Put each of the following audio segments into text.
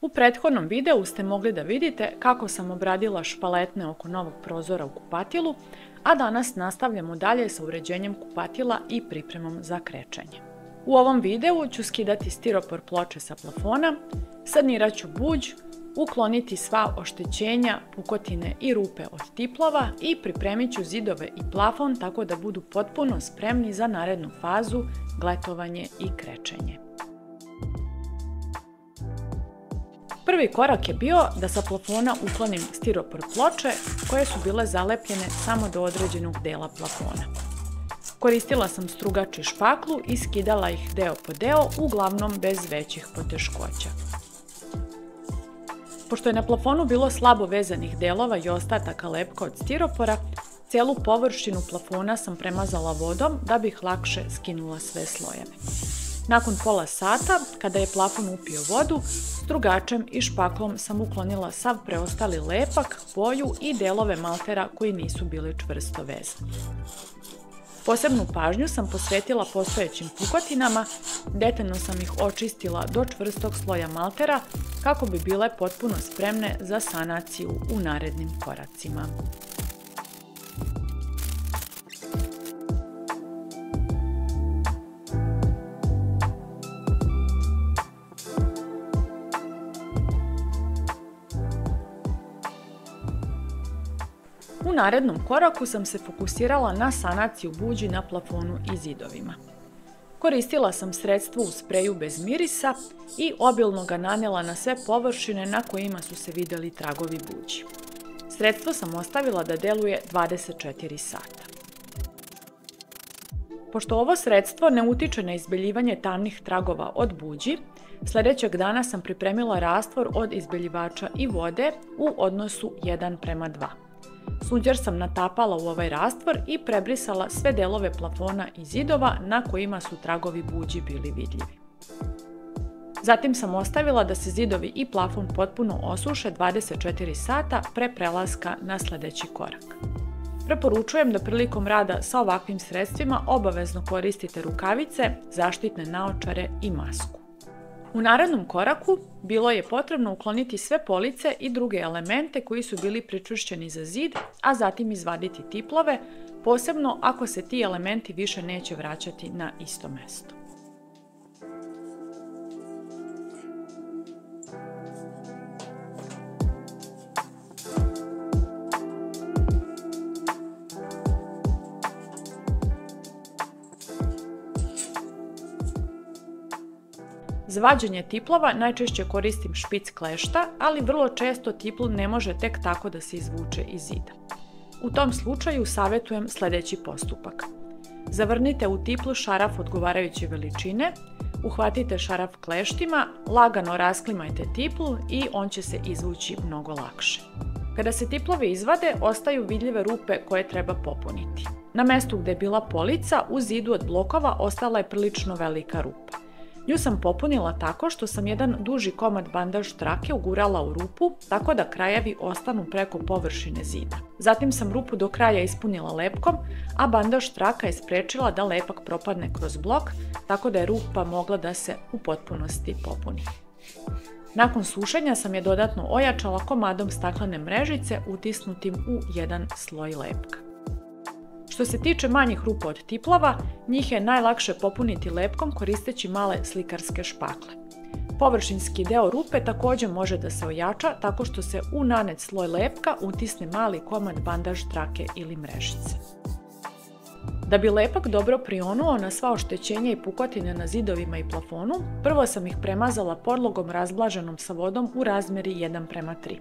U prethodnom videu ste mogli da vidite kako sam obradila špaletne oko novog prozora u kupatilu, a danas nastavljamo dalje sa uređenjem kupatila i pripremom za krečenje. U ovom videu ću skidati stiropor ploče sa plafona, sanirat ću buđ, ukloniti sva oštećenja, pukotine i rupe od tiplova i pripremit ću zidove i plafon tako da budu potpuno spremni za narednu fazu, gletovanje i krečenje. Prvi korak je bio da sa plafona uklonim stiropor ploče koje su bile zalepljene samo do određenog dela plafona. Koristila sam strugač i špaklu i skidala ih deo po deo, uglavnom bez većih poteškoća. Pošto je na plafonu bilo slabo vezanih delova i ostataka lepka od stiropora, celu površinu plafona sam premazala vodom da bih lakše skinula sve slojeve. Nakon pola sata, kada je plafon upio vodu, strugačem i špaklom sam uklonila sav preostali lepak, boju i delove maltera koji nisu bili čvrsto vezani. Posebnu pažnju sam posvetila postojećim pukotinama, detaljno sam ih očistila do čvrstog sloja maltera kako bi bile potpuno spremne za sanaciju u narednim koracima. U narednom koraku sam se fokusirala na sanaciju buđi na plafonu i zidovima. Koristila sam sredstvo u spreju bez mirisa i obilno ga nanela na sve površine na kojima su se vidjeli tragovi buđi. Sredstvo sam ostavila da deluje 24 sata. Pošto ovo sredstvo ne utiče na izbeljivanje tamnih tragova od buđi, sljedećeg dana sam pripremila rastvor od izbeljivača i vode u odnosu 1:2. Sunđer sam natapala u ovaj rastvor i prebrisala sve delove plafona i zidova na kojima su tragovi buđi bili vidljivi. Zatim sam ostavila da se zidovi i plafon potpuno osuše 24 sata pre prelaska na sljedeći korak. Preporučujem da prilikom rada sa ovakvim sredstvima obavezno koristite rukavice, zaštitne naočare i masku. U narednom koraku bilo je potrebno ukloniti sve police i druge elemente koji su bili pričvršćeni za zid, a zatim izvaditi tiplove, posebno ako se ti elementi više neće vraćati na isto mesto. Za vađenje tiplova najčešće koristim špic klešta, ali vrlo često tiplu ne može tek tako da se izvuče iz zida. U tom slučaju savjetujem sljedeći postupak. Zavrnite u tiplu šaraf odgovarajuće veličine, uhvatite šaraf kleštima, lagano rasklimajte tiplu i on će se izvući mnogo lakše. Kada se tiplovi izvade, ostaju vidljive rupe koje treba popuniti. Na mestu gdje je bila polica, u zidu od blokova ostala je prilično velika rupa. Nju sam popunila tako što sam jedan duži komad bandaž trake ugurala u rupu, tako da krajevi ostanu preko površine zida. Zatim sam rupu do kraja ispunila lepkom, a bandaž traka je sprečila da lepak propadne kroz blok, tako da je rupa mogla da se u potpunosti popuni. Nakon sušenja sam je dodatno ojačala komadom staklene mrežice utisnutim u jedan sloj lepka. Što se tiče manjih rupa od tiplova, njih je najlakše popuniti lepkom koristeći male slikarske špakle. Površinski deo rupe također može da se ojača tako što se u nanet sloj lepka utisne mali komad bandaž trake ili mrežice. Da bi lepak dobro prionuo na sva oštećenja i pukotine na zidovima i plafonu, prvo sam ih premazala podlogom razblaženom sa vodom u razmjeri 1:3.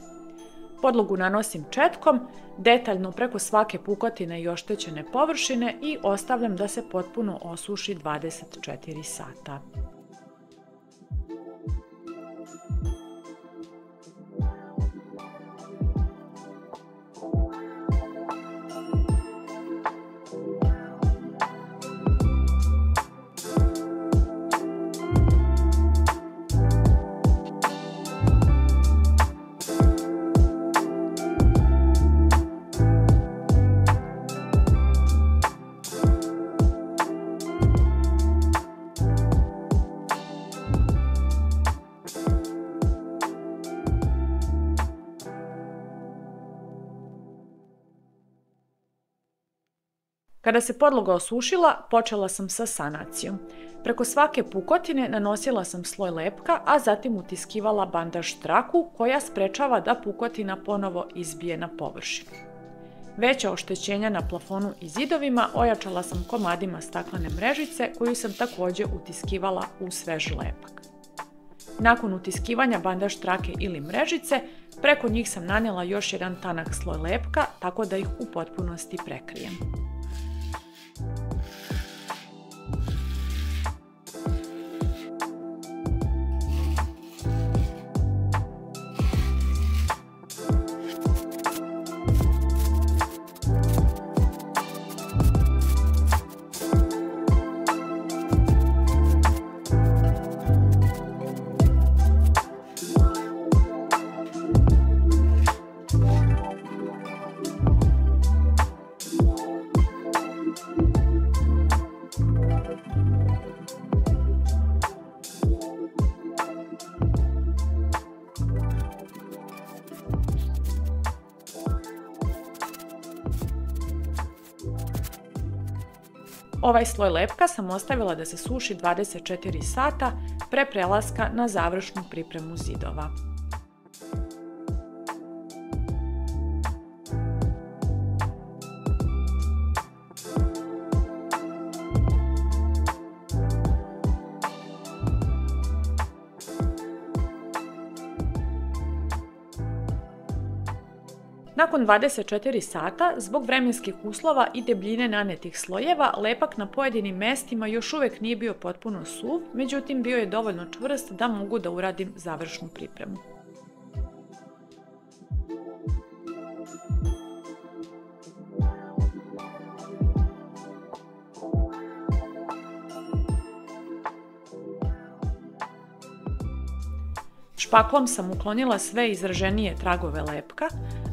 Podlogu nanosim četkom, detaljno preko svake pukotine i oštećene površine i ostavljam da se potpuno osuši 24 sata. Kada se podloga osušila, počela sam sa sanacijom. Preko svake pukotine nanosila sam sloj lepka, a zatim utiskivala bandaž traku koja sprečava da pukotina ponovo izbije na površinu. Veća oštećenja na plafonu i zidovima ojačala sam komadima staklene mrežice koju sam također utiskivala u svež lepak. Nakon utiskivanja bandaž trake ili mrežice, preko njih sam nanijela još jedan tanak sloj lepka tako da ih u potpunosti prekrijem. Ovaj sloj lepka sam ostavila da se suši 24 sata pre prelaska na završnu pripremu zidova. Nakon 24 sata, zbog vremenskih uslova i debljine nanetih slojeva, lepak na pojedinim mestima još uvijek nije bio potpuno suv, međutim bio je dovoljno čvrst da mogu da uradim završnu pripremu. Špaklom sam uklonila sve izraženije tragove lepka,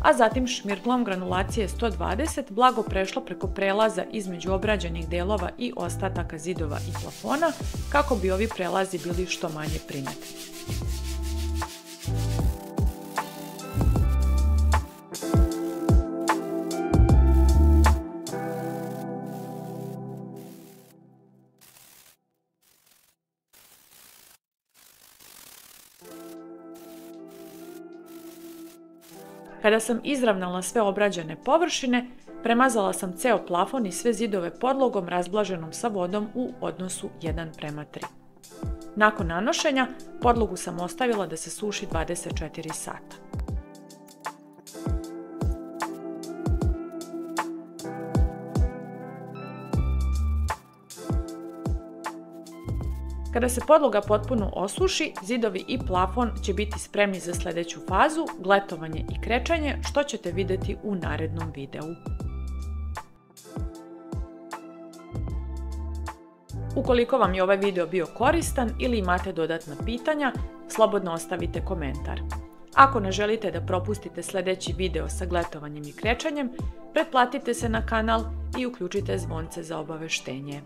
a zatim šmirglom granulacije 120 blago prešla preko prelaza između obrađenih delova i ostataka zidova i plafona, kako bi ovi prelazi bili što manje primetni. Kada sam izravnala sve obrađene površine, premazala sam ceo plafon i sve zidove podlogom razblaženom sa vodom u odnosu 1:3. Nakon nanošenja, podlogu sam ostavila da se suši 24 sata. Kada se podloga potpuno osuši, zidovi i plafon će biti spremni za sljedeću fazu, gletovanje i krečanje, što ćete vidjeti u narednom videu. Ukoliko vam je ovaj video bio koristan ili imate dodatna pitanja, slobodno ostavite komentar. Ako ne želite da propustite sljedeći video sa gletovanjem i krečanjem, pretplatite se na kanal i uključite zvonce za obaveštenje.